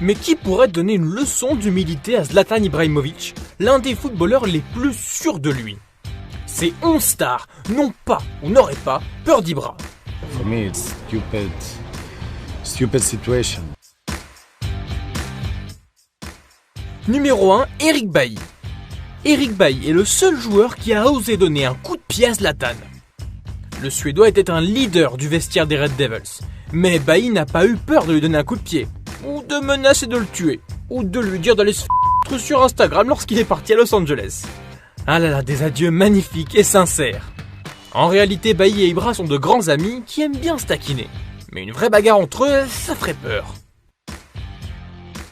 Mais qui pourrait donner une leçon d'humilité à Zlatan Ibrahimovic, l'un des footballeurs les plus sûrs de lui? Ces 11 stars n'ont pas ou n'auraient pas peur d'Ibra. For me, it's stupid situation. Numéro 1, Eric Bailly. Eric Bailly est le seul joueur qui a osé donner un coup de pied à Zlatan. Le Suédois était un leader du vestiaire des Red Devils, mais Bailly n'a pas eu peur de lui donner un coup de pied, ou de menacer de le tuer, ou de lui dire d'aller se f*** sur Instagram lorsqu'il est parti à Los Angeles. Ah là là, des adieux magnifiques et sincères. En réalité, Bailly et Ibra sont de grands amis qui aiment bien se taquiner, mais une vraie bagarre entre eux, ça ferait peur.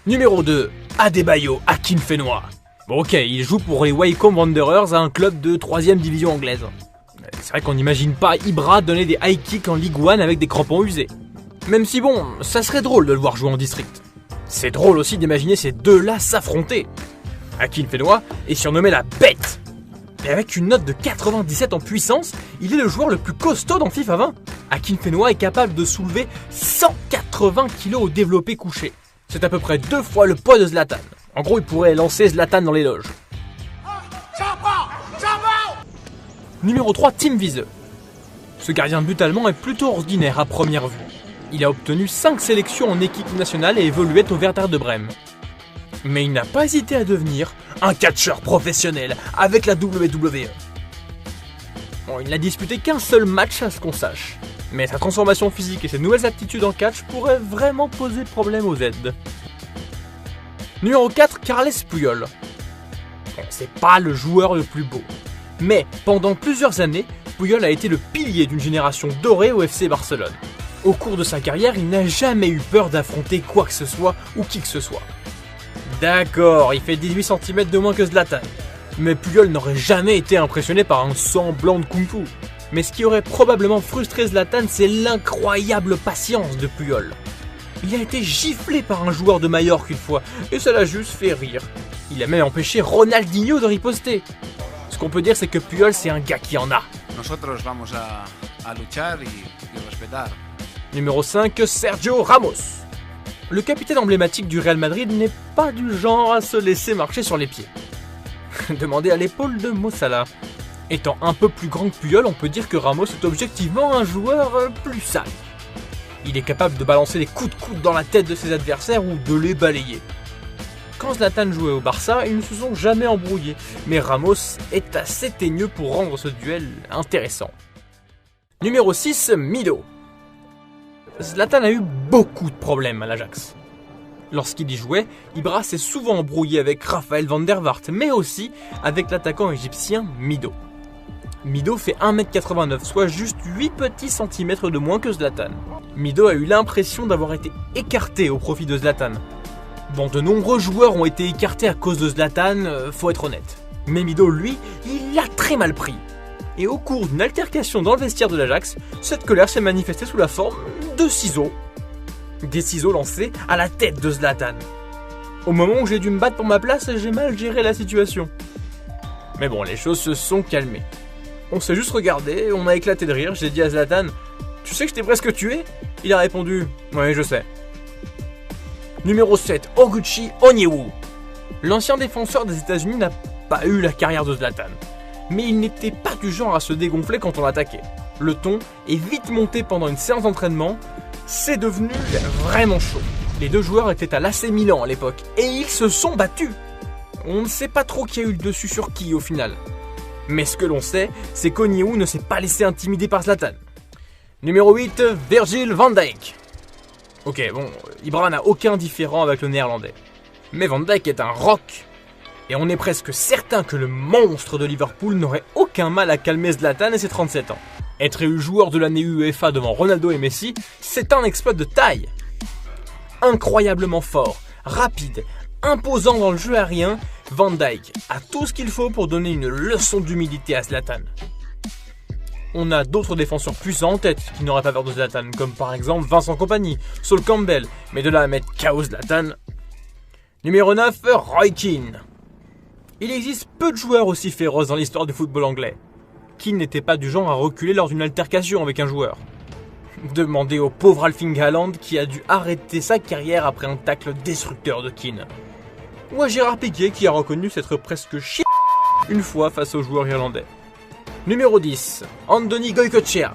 Numéro 2, Adebayo Akinfenwa. Bon ok, il joue pour les Wycombe Wanderers, un club de 3ème division anglaise. C'est vrai qu'on n'imagine pas Ibra donner des high kicks en Ligue 1 avec des crampons usés. Même si bon, ça serait drôle de le voir jouer en district. C'est drôle aussi d'imaginer ces deux-là s'affronter. Akinfenwa est surnommé la bête. Et avec une note de 97 en puissance, il est le joueur le plus costaud dans FIFA 20. Akinfenwa est capable de soulever 180 kg au développé couché. C'est à peu près 2 fois le poids de Zlatan. En gros, il pourrait lancer Zlatan dans les loges. Numéro 3, Tim Wiese. Ce gardien de but allemand est plutôt ordinaire à première vue. Il a obtenu 5 sélections en équipe nationale et évoluait au Werder de Brême. Mais il n'a pas hésité à devenir un catcheur professionnel avec la WWE. Bon, il n'a disputé qu'un seul match à ce qu'on sache. Mais sa transformation physique et ses nouvelles aptitudes en catch pourraient vraiment poser problème aux Z. Numéro 4, Carles Puyol. Bon, c'est pas le joueur le plus beau. Mais pendant plusieurs années, Puyol a été le pilier d'une génération dorée au FC Barcelone. Au cours de sa carrière, il n'a jamais eu peur d'affronter quoi que ce soit ou qui que ce soit. D'accord, il fait 18 cm de moins que Zlatan. Mais Puyol n'aurait jamais été impressionné par un semblant de kung-fu. Mais ce qui aurait probablement frustré Zlatan, c'est l'incroyable patience de Puyol. Il a été giflé par un joueur de Majorque une fois, et ça l'a juste fait rire. Il a même empêché Ronaldinho de riposter. Ce qu'on peut dire, c'est que Puyol, c'est un gars qui en a. Nosotros vamos a luchar y respetar. Numéro 5, Sergio Ramos. Le capitaine emblématique du Real Madrid n'est pas du genre à se laisser marcher sur les pieds. Demandez à l'épaule de Mo Salah. Étant un peu plus grand que Puyol, on peut dire que Ramos est objectivement un joueur plus sale. Il est capable de balancer des coups de coude dans la tête de ses adversaires ou de les balayer. Quand Zlatan jouait au Barça, ils ne se sont jamais embrouillés, mais Ramos est assez teigneux pour rendre ce duel intéressant. Numéro 6, Mido. Zlatan a eu beaucoup de problèmes à l'Ajax. Lorsqu'il y jouait, Ibra s'est souvent embrouillé avec Raphaël van der Vaart, mais aussi avec l'attaquant égyptien Mido. Mido fait 1m89, soit juste 8 petits centimètres de moins que Zlatan. Mido a eu l'impression d'avoir été écarté au profit de Zlatan. Bon, de nombreux joueurs ont été écartés à cause de Zlatan, faut être honnête. Mais Mido, lui, il l'a très mal pris. Et au cours d'une altercation dans le vestiaire de l'Ajax, cette colère s'est manifestée sous la forme de ciseaux. Des ciseaux lancés à la tête de Zlatan. Au moment où j'ai dû me battre pour ma place, j'ai mal géré la situation. Mais bon, les choses se sont calmées. On s'est juste regardé, on a éclaté de rire, j'ai dit à Zlatan « Tu sais que je t'ai presque tué ?» Il a répondu « Oui, je sais ». Numéro 7, Oguchi Onyewu. L'ancien défenseur des États-Unis n'a pas eu la carrière de Zlatan. Mais il n'était pas du genre à se dégonfler quand on l'attaquait. Le ton est vite monté pendant une séance d'entraînement, c'est devenu vraiment chaud. Les deux joueurs étaient à l'AC Milan à l'époque, et ils se sont battus. On ne sait pas trop qui a eu le dessus sur qui au final. Mais ce que l'on sait, c'est qu'Onyewu ne s'est pas laissé intimider par Zlatan. Numéro 8, Virgil van Dijk. Ok, bon, Ibra n'a aucun différend avec le néerlandais. Mais Van Dijk est un rock. Et on est presque certain que le monstre de Liverpool n'aurait aucun mal à calmer Zlatan et ses 37 ans. Être élu joueur de l'année UEFA devant Ronaldo et Messi, c'est un exploit de taille. Incroyablement fort, rapide, imposant dans le jeu aérien, Van Dijk a tout ce qu'il faut pour donner une leçon d'humilité à Zlatan. On a d'autres défenseurs puissants en tête qui n'auraient pas peur de Zlatan, comme par exemple Vincent Kompany, Sol Campbell, mais de là à mettre KO Zlatan. Numéro 9, Roy Keane. Il existe peu de joueurs aussi féroces dans l'histoire du football anglais. Keane n'était pas du genre à reculer lors d'une altercation avec un joueur. Demandez au pauvre Alfing Haaland qui a dû arrêter sa carrière après un tacle destructeur de Keane. Ou à Gérard Piqué qui a reconnu s'être presque chié une fois face au joueur irlandais. Numéro 10, Andoni Goycochea.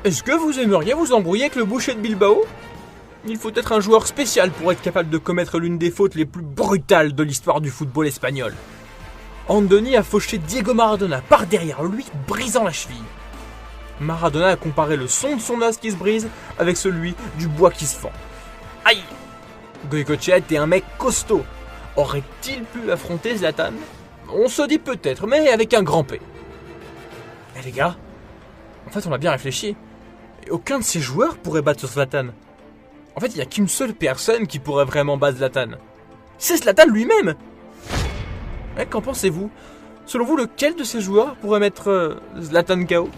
Est-ce que vous aimeriez vous embrouiller avec le boucher de Bilbao? Il faut être un joueur spécial pour être capable de commettre l'une des fautes les plus brutales de l'histoire du football espagnol. Andoni a fauché Diego Maradona par derrière lui, brisant la cheville. Maradona a comparé le son de son os qui se brise avec celui du bois qui se fend. Aïe! Goycochea était un mec costaud. Aurait-il pu affronter Zlatan? On se dit peut-être, mais avec un grand P. Eh les gars, en fait on a bien réfléchi. Et aucun de ces joueurs pourrait battre Zlatan. En fait, il n'y a qu'une seule personne qui pourrait vraiment battre Zlatan. C'est Zlatan lui-même. Qu'en pensez-vous? Selon vous, lequel de ces joueurs pourrait mettre Zlatan KO?